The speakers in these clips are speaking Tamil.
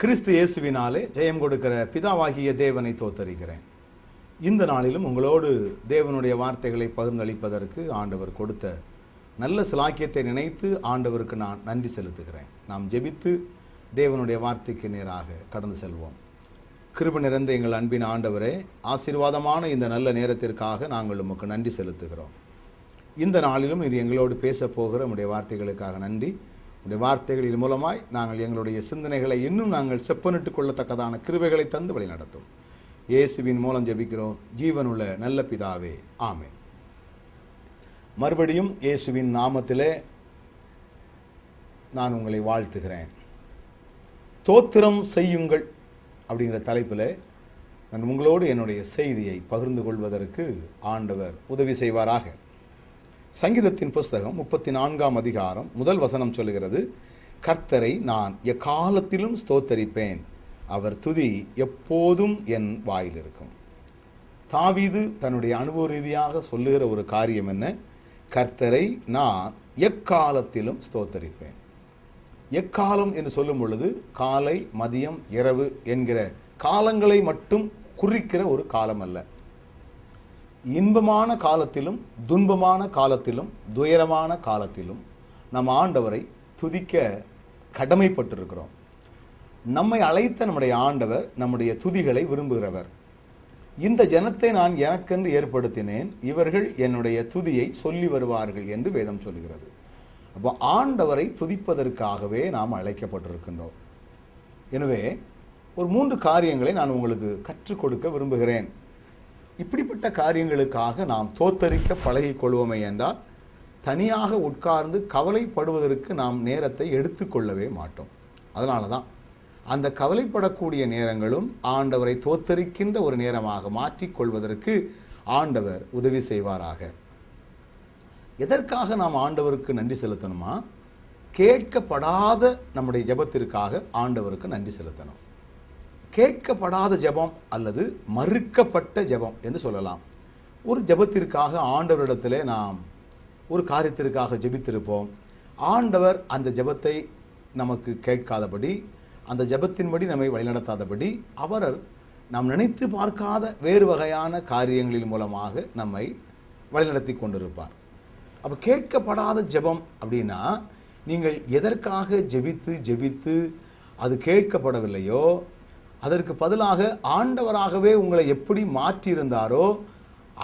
கிறிஸ்து இயேசுவினாலே ஜெயம் கொடுக்கிற பிதாவாகிய தேவனை தோத்தரிக்கிறேன். இந்த நாளிலும் உங்களோடு தேவனுடைய வார்த்தைகளை பகிர்ந்தளிப்பதற்கு ஆண்டவர் கொடுத்த நல்ல சிலாக்கியத்தை நினைத்து ஆண்டவருக்கு நான் நன்றி செலுத்துகிறேன். நாம் ஜெபித்து தேவனுடைய வார்த்தைக்கு நேராக கடந்து செல்வோம். கிருபை நிறைந்த எங்கள் அன்பின் ஆண்டவரே, ஆசீர்வாதமான இந்த நல்ல நேரத்திற்காக நாங்கள் உமக்கு நன்றி செலுத்துகிறோம். இந்த நாளிலும் நீர் எங்களோடு பேசப் போகிற உம்முடைய வார்த்தைகளுக்காக நன்றி. உடைய வார்த்தைகளின் மூலமாய் நாங்கள் எங்களுடைய சிந்தனைகளை இன்னும் நாங்கள் செப்பனிட்டு கொள்ளத்தக்கதான கிருபைகளை தந்து வழி நடத்தும். இயேசுவின் மூலம் ஜெபிக்கிறோம் ஜீவனுள்ள நல்ல பிதாவே, ஆமென். மறுபடியும் இயேசுவின் நாமத்திலே நான் உங்களை வாழ்த்துகிறேன். தோத்திரம் செய்யுங்கள் அப்படிங்கிற தலைப்பில் நான் உங்களோடு என்னுடைய செய்தியை பகிர்ந்து கொள்வதற்கு ஆண்டவர் உதவி செய்வாராக. சங்கீதத்தின் புஸ்தகம் 34ஆம் அதிகாரம் முதல் வசனம் சொல்லுகிறது, கர்த்தரை நான் எக்காலத்திலும் ஸ்தோத்தரிப்பேன், அவர் துதி எப்போதும் என் வாயில் இருக்கும். தாவீது தன்னுடைய அனுபவ ரீதியாக சொல்லுகிற ஒரு காரியம் என்ன? கர்த்தரை நான் எக்காலத்திலும் ஸ்தோத்தரிப்பேன். எக்காலம் என்று சொல்லும் பொழுது காலை, மதியம், இரவு என்கிற காலங்களை மட்டும் குறிக்கிற ஒரு காலம் அல்ல. இன்பமான காலத்திலும் துன்பமான காலத்திலும் துயரமான காலத்திலும் நம் ஆண்டவரை துதிக்க கடமைப்பட்டிருக்கிறோம். நம்மை அழைத்த நம்முடைய ஆண்டவர் நம்முடைய துதிகளை விரும்புகிறவர். இந்த ஜனத்தை நான் எனக்கென்று ஏற்படுத்தினேன், இவர்கள் என்னுடைய துதியை சொல்லி வருவார்கள் என்று வேதம் சொல்லுகிறது. அப்போ ஆண்டவரை துதிப்பதற்காகவே நாம் அழைக்கப்பட்டிருக்கின்றோம். எனவே ஒரு 3 காரியங்களை நான் உங்களுக்கு கற்றுக் கொடுக்க விரும்புகிறேன். இப்படிப்பட்ட காரியங்களுக்காக நாம் தோத்தரிக்க பழகிக்கொள்வோமே என்றால் தனியாக உட்கார்ந்து கவலைப்படுவதற்கு நாம் நேரத்தை எடுத்துக்கொள்ளவே மாட்டோம். அதனால தான் அந்த கவலைப்படக்கூடிய நேரங்களும் ஆண்டவரை தோத்தரிக்கின்ற ஒரு நேரமாக மாற்றிக்கொள்வதற்கு ஆண்டவர் உதவி செய்வாராக. எதற்காக நாம் ஆண்டவருக்கு நன்றி செலுத்தணுமா? கேட்கப்படாத நம்முடைய ஜெபத்திற்காக ஆண்டவருக்கு நன்றி செலுத்தணும். கேட்கப்படாத ஜெபம் அல்லது மறுக்கப்பட்ட ஜெபம் என்று சொல்லலாம். ஒரு ஜெபத்திற்காக ஆண்டவரிடத்திலே நாம் ஒரு காரியத்திற்காக ஜெபித்திருப்போம். ஆண்டவர் அந்த ஜெபத்தை நமக்கு கேட்காதபடி, அந்த ஜெபத்தின்படி நம்மை வழிநடத்தாதபடி, அவர் நாம் நினைத்து பார்க்காத வேறு வகையான காரியங்களின் மூலமாக நம்மை வழிநடத்தி கொண்டிருப்பார். அப்போ கேட்கப்படாத ஜெபம் அப்படின்னா, நீங்கள் எதற்காக ஜெபித்து அது கேட்கப்படவில்லையோ அதற்கு பதிலாக ஆண்டவராகவே உங்களை எப்படி மாற்றியிருந்தாரோ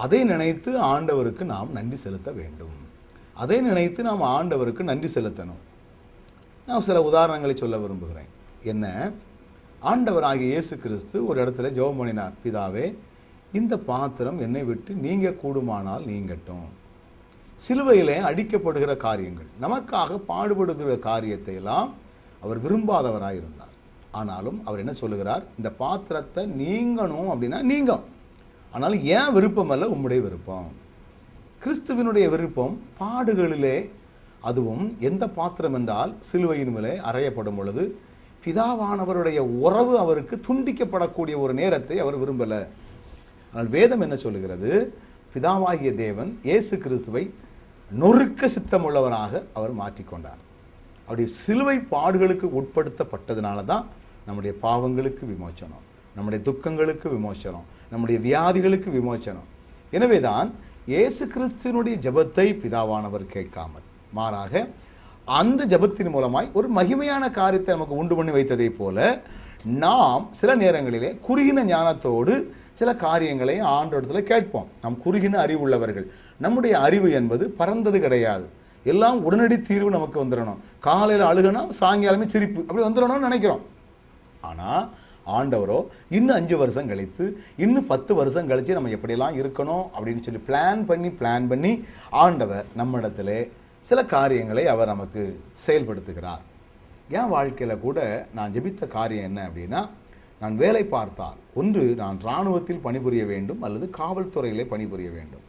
அதை நினைத்து ஆண்டவருக்கு நாம் நன்றி செலுத்த வேண்டும். அதை நினைத்து நாம் ஆண்டவருக்கு நன்றி செலுத்தணும். நான் சில உதாரணங்களை சொல்ல விரும்புகிறேன். என்ன? ஆண்டவராகிய இயேசு கிறிஸ்து ஒரு இடத்துல ஜெபம் பண்ணினார், பிதாவே இந்த பாத்திரம் என்னை விட்டு நீங்க கூடுமானால் நீங்கட்டும். சிலுவையிலே அடிக்கப்படுகிற காரியங்கள், நமக்காக பாடுபடுகிற காரியத்தை எல்லாம் அவர் விரும்பாதவராயிருந்தார். ஆனாலும் அவர் என்ன சொல்லுகிறார்? இந்த பாத்திரத்தை நீங்கணும் அப்படின்னா நீங்க, ஆனாலும் ஏன் விருப்பம் அல்ல, உம்முடைய விருப்பம். கிறிஸ்துவினுடைய விருப்பம் பாடுகளிலே, அதுவும் எந்த பாத்திரம் என்றால் சிலுவையின் மேலே அறையப்படும் பொழுது பிதாவானவருடைய உறவு அவருக்கு துண்டிக்கப்படக்கூடிய ஒரு நேரத்தை அவர் விரும்பல. ஆனால் வேதம் என்ன சொல்லுகிறது? பிதாவாகிய தேவன் இயேசு கிறிஸ்துவை நொறுக்க சித்தமுள்ளவராக அவர் மாற்றிக்கொண்டார். அப்படி சிலுவை பாடுகளுக்கு உட்படுத்தப்பட்டதுனால தான் நம்முடைய பாவங்களுக்கு விமோச்சனம், நம்முடைய துக்கங்களுக்கு விமோச்சனம், நம்முடைய வியாதிகளுக்கு விமோச்சனம். எனவே தான் இயேசு கிறிஸ்துவினுடைய ஜெபத்தை பிதாவானவர் கேட்காமல் மாறாக அந்த ஜெபத்தின் மூலமாய் ஒரு மகிமையான காரியத்தை நமக்கு உண்டு பண்ணி வைத்ததை போல நாம் சில நேரங்களிலே குறுகின ஞானத்தோடு சில காரியங்களை ஆண்டவரிடத்தில் கேட்போம். நாம் குறுகின அறிவு உள்ளவர்கள். நம்முடைய அறிவு என்பது பரந்தது கிடையாது. எல்லாம் உடனடி தீர்வு நமக்கு வந்துடணும். காலையில் அழுகனா சாயங்காலமே சிரிப்பு, அப்படி வந்துடணும்னு நினைக்கிறோம். ஆனால் ஆண்டவரோ இன்னும் 5 வருஷம் கழித்து, இன்னும் 10 வருஷம் கழித்து நம்ம எப்படியெல்லாம் இருக்கணும் அப்படின்னு சொல்லி பிளான் பண்ணி ஆண்டவர் நம்மிடத்தில் சில காரியங்களை அவர் நமக்கு செயல்படுத்துகிறார். என் வாழ்க்கையில் கூட நான் ஜெபித்த காரியம் என்ன அப்படின்னா, நான் வேலை பார்த்தால் ஒன்று நான் இராணுவத்தில் பணிபுரிய வேண்டும் அல்லது காவல்துறையிலே பணிபுரிய வேண்டும்.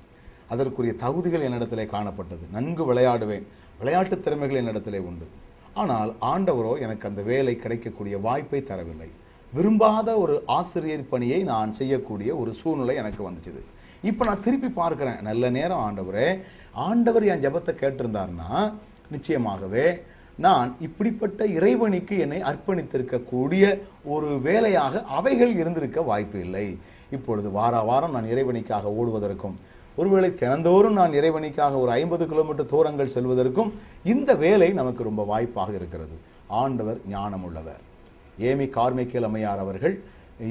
அதற்குரிய தகுதிகள் என்னிடத்திலே காணப்பட்டது. நன்கு விளையாடுவேன், விளையாட்டு திறமைகள் என்னிடத்திலே உண்டு. ஆனால் ஆண்டவரோ எனக்கு அந்த வேலை கிடைக்கக்கூடிய வாய்ப்பை தரவில்லை. விரும்பாத ஒரு ஆசிரியர் பணியை நான் செய்யக்கூடிய ஒரு சூழ்நிலை எனக்கு வந்துச்சுது. இப்போ நான் திருப்பி பார்க்குறேன், நல்ல நேரம் ஆண்டவர் என் ஜெபத்தை கேட்டிருந்தார்னா நிச்சயமாகவே நான் இப்படிப்பட்ட இறைவனுக்கு என்னை அர்ப்பணித்திருக்கக்கூடிய ஒரு வேலையாக அவைகள் இருந்திருக்க வாய்ப்பு இல்லை. இப்பொழுது வாரம் நான் இறைவனுக்காக ஓடுவதற்கும், ஒருவேளை தினந்தோறும் நான் இறைவனுக்காக ஒரு 50 கிலோமீட்டர் தூரங்கள் செல்வதற்கும் இந்த வேலை நமக்கு ரொம்ப வாய்ப்பாக இருக்கிறது. ஆண்டவர் ஞானமுள்ளவர். ஏமி கார்மைக்கேல் அம்மையார் அவர்கள்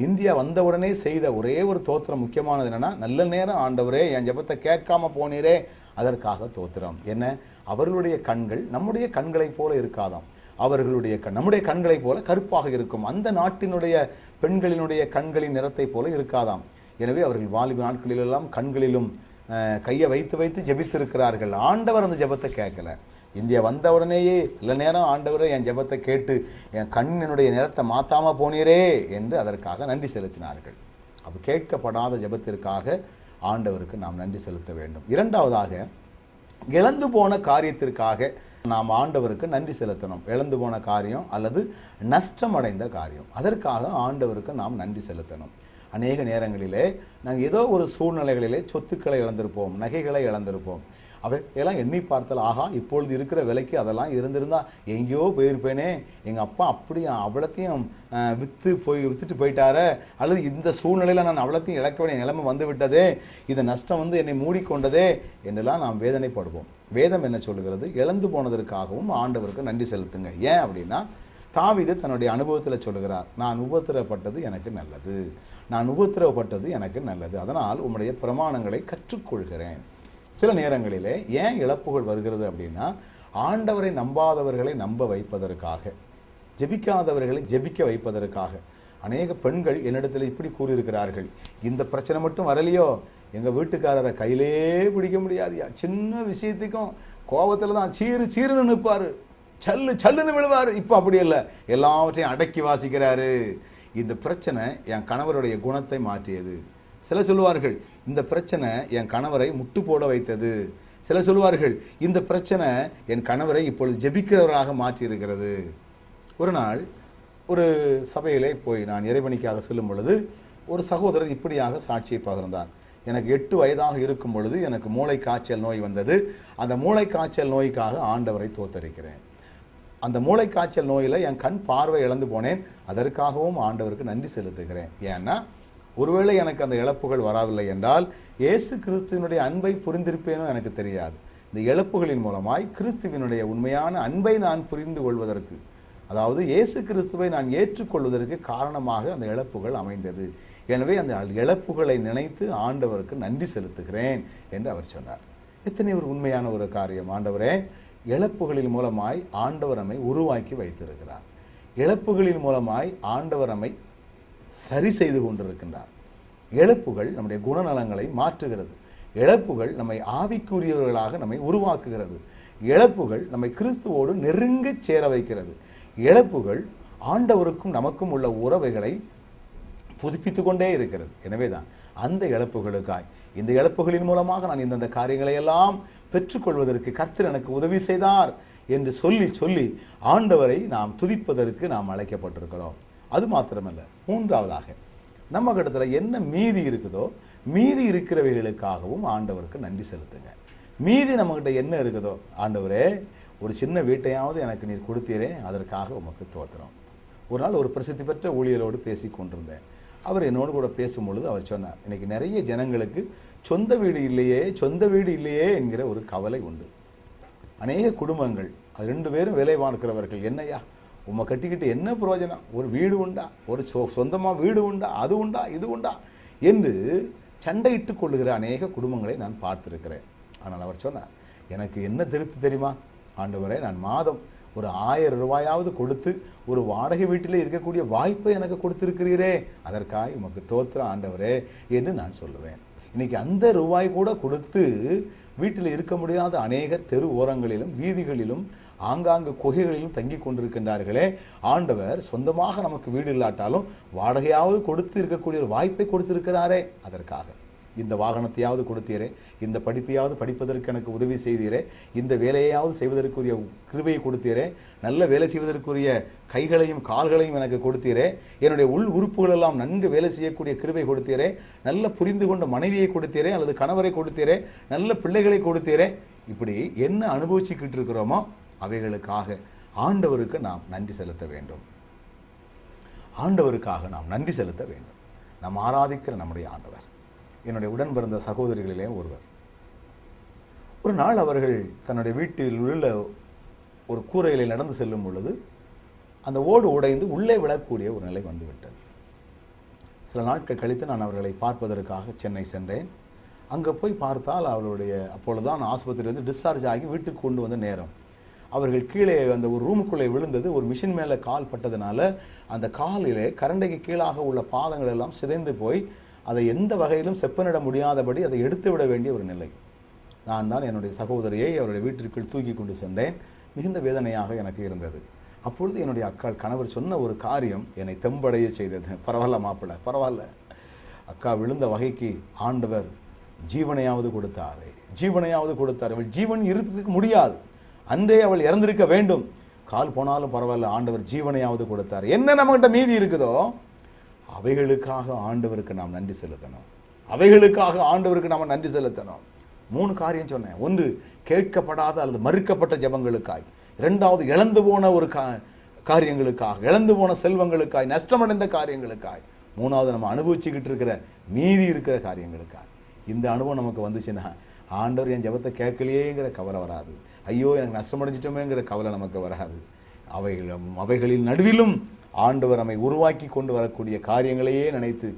இந்தியா வந்தவுடனே செய்த ஒரே ஒரு தோத்திரம் முக்கியமானது என்னன்னா, நல்ல நேரம் ஆண்டவரே என் ஜெபத்தை கேட்காம போனீரே, அதற்காக தோத்திரம். என்ன, அவர்களுடைய கண்கள் நம்முடைய கண்களைப் போல இருக்காதாம். அவர்களுடைய நம்முடைய கண்களைப் போல கருப்பாக இருக்கும். அந்த நாட்டினுடைய பெண்களினுடைய கண்களின் நிறத்தை போல இருக்காதாம். எனவே அவர்கள் வாலிப நாட்களிலெல்லாம் கண்களிலும் கையை வைத்து வைத்து ஜெபித்திருக்கிறார்கள். ஆண்டவர் அந்த ஜெபத்தை கேட்கல. இந்தியா வந்த உடனேயே இல்லை நேரம் ஆண்டவரை என் ஜெபத்தை கேட்டு என் கண்ணினுடைய நிறத்தை மாற்றாம போனீரே என்று அதற்காக நன்றி செலுத்தினார்கள். அப்போ கேட்கப்படாத ஜெபத்திற்காக ஆண்டவருக்கு நாம் நன்றி செலுத்த வேண்டும். இரண்டாவதாக, இழந்து போன காரியத்திற்காக நாம் ஆண்டவருக்கு நன்றி செலுத்தணும். இழந்து போன காரியம் அல்லது நஷ்டமடைந்த காரியம், அதற்காக ஆண்டவருக்கு நாம் நன்றி செலுத்தணும். அநேக நேரங்களிலே நாங்கள் ஏதோ ஒரு சூழ்நிலைகளிலே சொத்துக்களை இழந்திருப்போம், நகைகளை இழந்திருப்போம். அவை எல்லாம் எண்ணி பார்த்தால், ஆகா இப்பொழுது இருக்கிற விலைக்கு அதெல்லாம் இருந்திருந்தால் எங்கேயோ போயிருப்பேனே, எங்கள் அப்பா அப்படி அவ்வளோத்தையும் விற்றுட்டு போயிட்டார, அல்லது இந்த சூழ்நிலையில் நான் அவ்வளோத்தையும் இழக்க வேண்டிய நிலைமை வந்து விட்டதே, இந்த நஷ்டம் என்னை மூடிக்கொண்டதே என்றெல்லாம் நாம் வேதனைப்படுவோம். வேதம் என்ன சொல்லுகிறது? இழந்து போனதற்காகவும் ஆண்டவருக்கு நன்றி செலுத்துங்க. ஏன் அப்படின்னா, தாவீது தன்னுடைய அனுபவத்தில் சொல்லுகிறார், நான் உபத்திரப்பட்டது எனக்கு நல்லது, நான் உபத்திரவப்பட்டது எனக்கு நல்லது, அதனால் உம்முடைய பிரமாணங்களை கற்றுக்கொள்கிறேன். சில நேரங்களிலே ஏன் இழப்புகள் வருகிறது அப்படின்னா, ஆண்டவரை நம்பாதவர்களை நம்ப வைப்பதற்காக, ஜெபிக்காதவர்களை ஜெபிக்க வைப்பதற்காக. அநேக பெண்கள் என்னிடத்தில் இப்படி கூறியிருக்கிறார்கள், இந்த பிரச்சனை மட்டும் வரலையோ எங்கள் வீட்டுக்காரரை கையிலே பிடிக்க முடியாதியா, சின்ன விஷயத்துக்கும் கோபத்தில் தான் சீருன்னு நிற்பார், சல்லுன்னு விழுவார். இப்போ அப்படி இல்லை, எல்லாவற்றையும் அடக்கி வாசிக்கிறாரு. இந்த பிரச்சனை என் கணவருடைய குணத்தை மாற்றியது. சில சொல்லுவார்கள், இந்த பிரச்சனை என் கணவரை முட்டு போட வைத்தது. சில சொல்லுவார்கள், இந்த பிரச்சனை என் கணவரை இப்பொழுது ஜெபிக்கிறவராக மாற்றியிருக்கிறது. ஒரு நாள் ஒரு சபையிலே போய் நான் இறைவனுக்காக செல்லும் பொழுது ஒரு சகோதரர் இப்படியாக சாட்சியை பகிர்ந்தார். எனக்கு 8 வயதாக இருக்கும் பொழுது எனக்கு மூளைக்காய்ச்சல் நோய் வந்தது. அந்த மூளைக்காய்ச்சல் நோய்க்காக ஆண்டவரை தோத்தரிக்கிறேன். அந்த மூளைக்காய்ச்சல் நோயில் என் கண் பார்வை இழந்து போனேன், அதற்காகவும் ஆண்டவருக்கு நன்றி செலுத்துகிறேன். ஏன்னா, ஒருவேளை எனக்கு அந்த இழப்புகள் வரவில்லை என்றால் இயேசு கிறிஸ்துவினுடைய அன்பை புரிந்திருப்பேனோ எனக்கு தெரியாது. இந்த இழப்புகளின் மூலமாய் கிறிஸ்துவினுடைய உண்மையான அன்பை நான் புரிந்து கொள்வதற்கு, அதாவது இயேசு கிறிஸ்துவை நான் ஏற்றுக்கொள்வதற்கு காரணமாக அந்த இழப்புகள் அமைந்தது. எனவே அந்த இழப்புகளை நினைத்து ஆண்டவருக்கு நன்றி செலுத்துகிறேன் என்று அவர் சொன்னார். எத்தனை ஒரு உண்மையான ஒரு காரியம்! ஆண்டவரே, இழப்புகளின் மூலமாய் ஆண்டவர் நம்மை உருவாக்கி வைத்திருக்கிறார். இழப்புகளின் மூலமாய் ஆண்டவர் நம்மை சரி செய்து கொண்டிருக்கின்றார். இழப்புகள் நம்முடைய குணநலங்களை மாற்றுகிறது. இழப்புகள் நம்மை ஆவிக்குரியவர்களாக நம்மை உருவாக்குகிறது. இழப்புகள் நம்மை கிறிஸ்துவோடு நெருங்க சேர வைக்கிறது. இழப்புகள் ஆண்டவருக்கும் நமக்கும் உள்ள உறவுகளை புதுப்பித்து கொண்டே இருக்கிறது. எனவேதான் அந்த இழப்புகளுக்காய், இந்த இழப்புகளின் மூலமாக நான் இந்தந்த காரியங்களை எல்லாம் பெற்றுக்கொள்வதற்கு கர்த்தர் எனக்கு உதவி செய்தார் என்று சொல்லி ஆண்டவரை நாம் துதிப்பதற்கு நாம் அழைக்கப்பட்டிருக்கிறோம். அது மாத்திரமல்ல, மூன்றாவதாக நம்ம இடத்துல என்ன மீதி இருக்குதோ, மீதி இருக்கிறவைகளுக்காகவும் ஆண்டவருக்கு நன்றி செலுத்துங்க. மீதி நம்மகிட்ட என்ன இருக்குதோ, ஆண்டவரே ஒரு சின்ன வீட்டையாவது எனக்கு நீர் கொடுத்தீரே, அதற்காக உமக்கு தோத்திரம். ஒரு நாள் ஒரு பிரசித்தி பெற்ற ஊழியரோடு பேசி கொண்டிருந்தேன். அவர் என்னோடு கூட பேசும்பொழுது அவர் சொன்னார், இன்னைக்கு நிறைய ஜனங்களுக்கு சொந்த வீடு இல்லையே என்கிற ஒரு கவலை உண்டு. அநேக குடும்பங்கள், அது 2 பேரும் வேலை பார்க்கிறவர்கள், என்னையா உம்மை கட்டிக்கிட்டு என்ன பிரயோஜனம், ஒரு வீடு உண்டா, ஒரு சொந்தமாக வீடு உண்டா, அது உண்டா, இது உண்டா என்று சண்டையிட்டு கொள்ளுகிற அநேக குடும்பங்களை நான் பார்த்துருக்கிறேன். ஆனால் அவர் சொன்னார், எனக்கு என்ன திருப்தி தெரியுமா, ஆண்டவரே நான் மாதம் ஒரு 1000 ரூபாயாவது கொடுத்து ஒரு வாடகை வீட்டில் இருக்கக்கூடிய வாய்ப்பை எனக்கு கொடுத்திருக்கிறீரே, அதற்காக உமக்கு தோத்திரம் ஆண்டவரே என்று நான் சொல்லுவேன். இன்னைக்கு அந்த ரூபாய் கூட கொடுத்து வீட்டில் இருக்க முடியாத அநேகர் தெரு ஓரங்களிலும் வீதிகளிலும் ஆங்காங்கு குகைகளிலும் தங்கி கொண்டிருக்கின்றார்களே. ஆண்டவர் சொந்தமாக நமக்கு வீடு இல்லாட்டாலும் வாடகையாவது கொடுத்து இருக்கக்கூடிய ஒரு வாய்ப்பை கொடுத்திருக்கிறாரே, அதற்காக இந்த வாகனத்தையாவது கொடுத்தீரே, இந்த படிப்பையாவது படிப்பதற்கு எனக்கு உதவி செய்தீரே, இந்த வேலையாவது செய்வதற்குரிய கிருபையை கொடுத்தீரே, நல்ல வேலை செய்வதற்குரிய கைகளையும் கால்களையும் எனக்கு கொடுத்தீரே, என்னுடைய உள் உறுப்புகள் எல்லாம் நன்கு வேலை செய்யக்கூடிய கிருபை கொடுத்தீரே, நல்ல புரிந்து கொண்ட மனைவியை கொடுத்தீரே அல்லது கணவரை கொடுத்தீரே, நல்ல பிள்ளைகளை கொடுத்தீரே. இப்படி என்ன அனுபவிச்சுக்கிட்டு இருக்கிறோமோ அவைகளுக்காக ஆண்டவருக்கு நாம் நன்றி செலுத்த வேண்டும். ஆண்டவருக்காக நாம் நன்றி செலுத்த வேண்டும். நாம் ஆராதிக்கிற நம்முடைய ஆண்டவர். என்னுடைய உடன் பிறந்த சகோதரிகளிலே ஒருவர், ஒரு நாள் அவர்கள் தன்னுடைய வீட்டில் உள்ள ஒரு கூரையிலே நடந்து செல்லும் பொழுது அந்த ஓடு உடைந்து உள்ளே விழக்கூடிய ஒரு நிலை வந்துவிட்டது. சில நாட்கள் கழித்து நான் அவர்களை பார்ப்பதற்காக சென்னை சென்றேன். அங்கே போய் பார்த்தால் அவர்களுடைய அப்பொழுதுதான் ஆஸ்பத்திரியிலிருந்து டிஸ்சார்ஜ் ஆகி வீட்டுக்கு கொண்டு வந்த நேரம். அவர்கள் கீழே அந்த ஒரு ரூமுக்குள்ளே விழுந்தது. ஒரு மிஷின் மேலே கால் பட்டதுனால அந்த காலிலே கரண்டைக்கு கீழாக உள்ள பாதங்கள் எல்லாம் சிதைந்து போய் அதை எந்த வகையிலும் செப்பனிட முடியாதபடி அதை எடுத்து விட வேண்டிய ஒரு நிலை. நான் தான் என்னுடைய சகோதரியை அவருடைய வீட்டிற்குள் தூக்கி கொண்டு சென்றேன். மிகுந்த வேதனையாக எனக்கு இருந்தது. அப்பொழுது என்னுடைய அக்காள் கணவர் சொன்ன ஒரு காரியம் என்னை தெம்படைய செய்தது. பரவாயில்ல மாப்பிள்ளை, பரவாயில்ல, அக்கா விழுந்த வகைக்கு ஆண்டவர் ஜீவனையாவது கொடுத்தாரு, ஜீவனையாவது கொடுத்தார். அவள் ஜீவன் இருக்க முடியாது, அன்றே அவள் இறந்திருக்க வேண்டும். கால் போனாலும் பரவாயில்ல, ஆண்டவர் ஜீவனையாவது கொடுத்தார். என்ன நம்மகிட்ட மீதி இருக்குதோ அவைகளுக்காக ஆண்டவருக்கு நாம் நன்றி செலுத்தணும். அவைகளுக்காக ஆண்டவருக்கு நாம் நன்றி செலுத்தணும். 3 காரியம் சொன்னேன். 1 கேட்கப்படாத அல்லது மறுக்கப்பட்ட ஜெபங்களுக்காய், 2வது இழந்து போன ஒரு காரியங்களுக்காக, இழந்து போன செல்வங்களுக்காய், நஷ்டமடைந்த காரியங்களுக்காய், 3வது நம்ம அனுபவிச்சுக்கிட்டு இருக்கிற மீதி இருக்கிற காரியங்களுக்காய். இந்த அனுபவம் நமக்கு வந்துச்சுன்னா ஆண்டவர் என் ஜெபத்தை கேட்கலையேங்கிற கவலை வராது. ஐயோ எனக்கு நஷ்டமடைஞ்சிட்டோமேங்கிற கவலை நமக்கு வராது. அவைகளின் நடுவிலும் ஆண்டவர் நம்மை உருவாக்கி கொண்டு வரக்கூடிய காரியங்களையே நினைத்து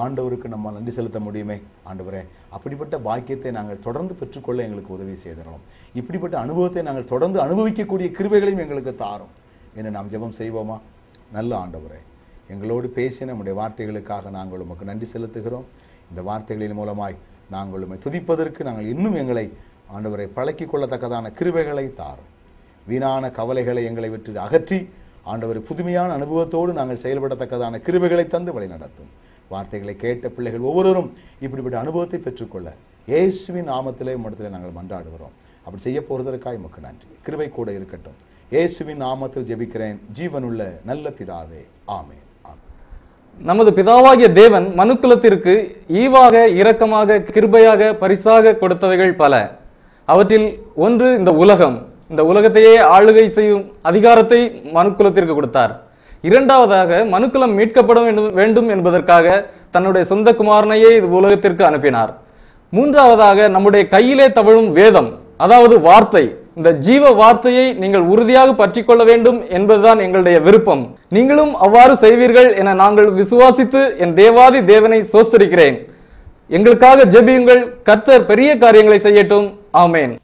ஆண்டவருக்கு நம்ம நன்றி செலுத்த முடியுமே. ஆண்டவரே, அப்படிப்பட்ட பாக்கியத்தை நாங்கள் தொடர்ந்து பெற்றுக்கொள்ள எங்களுக்கு உதவி செய்திடணும். இப்படிப்பட்ட அனுபவத்தை நாங்கள் தொடர்ந்து அனுபவிக்கக்கூடிய கிருபைகளையும் எங்களுக்கு தாரும் என்று நாம் ஜெபம் செய்வோமா? நல்ல ஆண்டவரே, எங்களோடு பேசின நம்முடைய வார்த்தைகளுக்காக நாங்கள் உமக்கு நன்றி செலுத்துகிறோம். இந்த வார்த்தைகளின் மூலமாய் நாங்கள் உம்மை துதிப்பதற்கு நாங்கள் இன்னும் எங்களை ஆண்டவரை பழக்கிக் கொள்ளத்தக்கதான கிருபைகளை தாரும். வீணான கவலைகளை எங்களை விட்டு அகற்றி ஆண்டவர் புதுமையான அனுபவத்தோடு நாங்கள் செயல்படத்தக்கதான கிருபைகளை தந்து வழி நடத்தும். வார்த்தைகளை கேட்ட பிள்ளைகள் ஒவ்வொருவரும் இப்படிப்பட்ட அனுபவத்தை பெற்றுக்கொள்ள இயேசுவின் நாமத்திலே உம்மிடத்திலே நாங்கள் மன்றாடுகிறோம். அப்படி செய்ய போகிறதற்காக உமக்கு நன்றி. கிருபை கூட இருக்கட்டும். இயேசுவின் நாமத்தில் ஜெபிக்கிறேன் ஜீவனுள்ள நல்ல பிதாவே, ஆமென். நமது பிதாவாகிய தேவன் மனுக்குலத்திற்கு ஈவாக, இரக்கமாக, கிருபையாக, பரிசாக கொடுத்தவைகள் பல. அவற்றில் ஒன்று இந்த உலகம். இந்த உலகத்தையே ஆளுகை செய்யும் அதிகாரத்தை மனுக்குலத்திற்கு கொடுத்தார். 2வதாக மனுக்குலம் மீட்கப்பட வேண்டும் என்பதற்காக தன்னுடைய சொந்த குமாரனையே உலகத்திற்கு அனுப்பினார். 3வதாக நம்முடைய கையிலே தவழும் வேதம், அதாவது வார்த்தை, இந்த ஜீவ வார்த்தையை நீங்கள் உறுதியாக பற்றி கொள்ள வேண்டும் என்பதுதான் எங்களுடைய விருப்பம். நீங்களும் அவ்வாறு செய்வீர்கள் என நாங்கள் விசுவாசித்து என் தேவாதி தேவனை சோஸ்தரிக்கிறேன். எங்களுக்காக ஜெபியுங்கள். கர்த்தர் பெரிய காரியங்களை செய்யட்டும். ஆமேன்.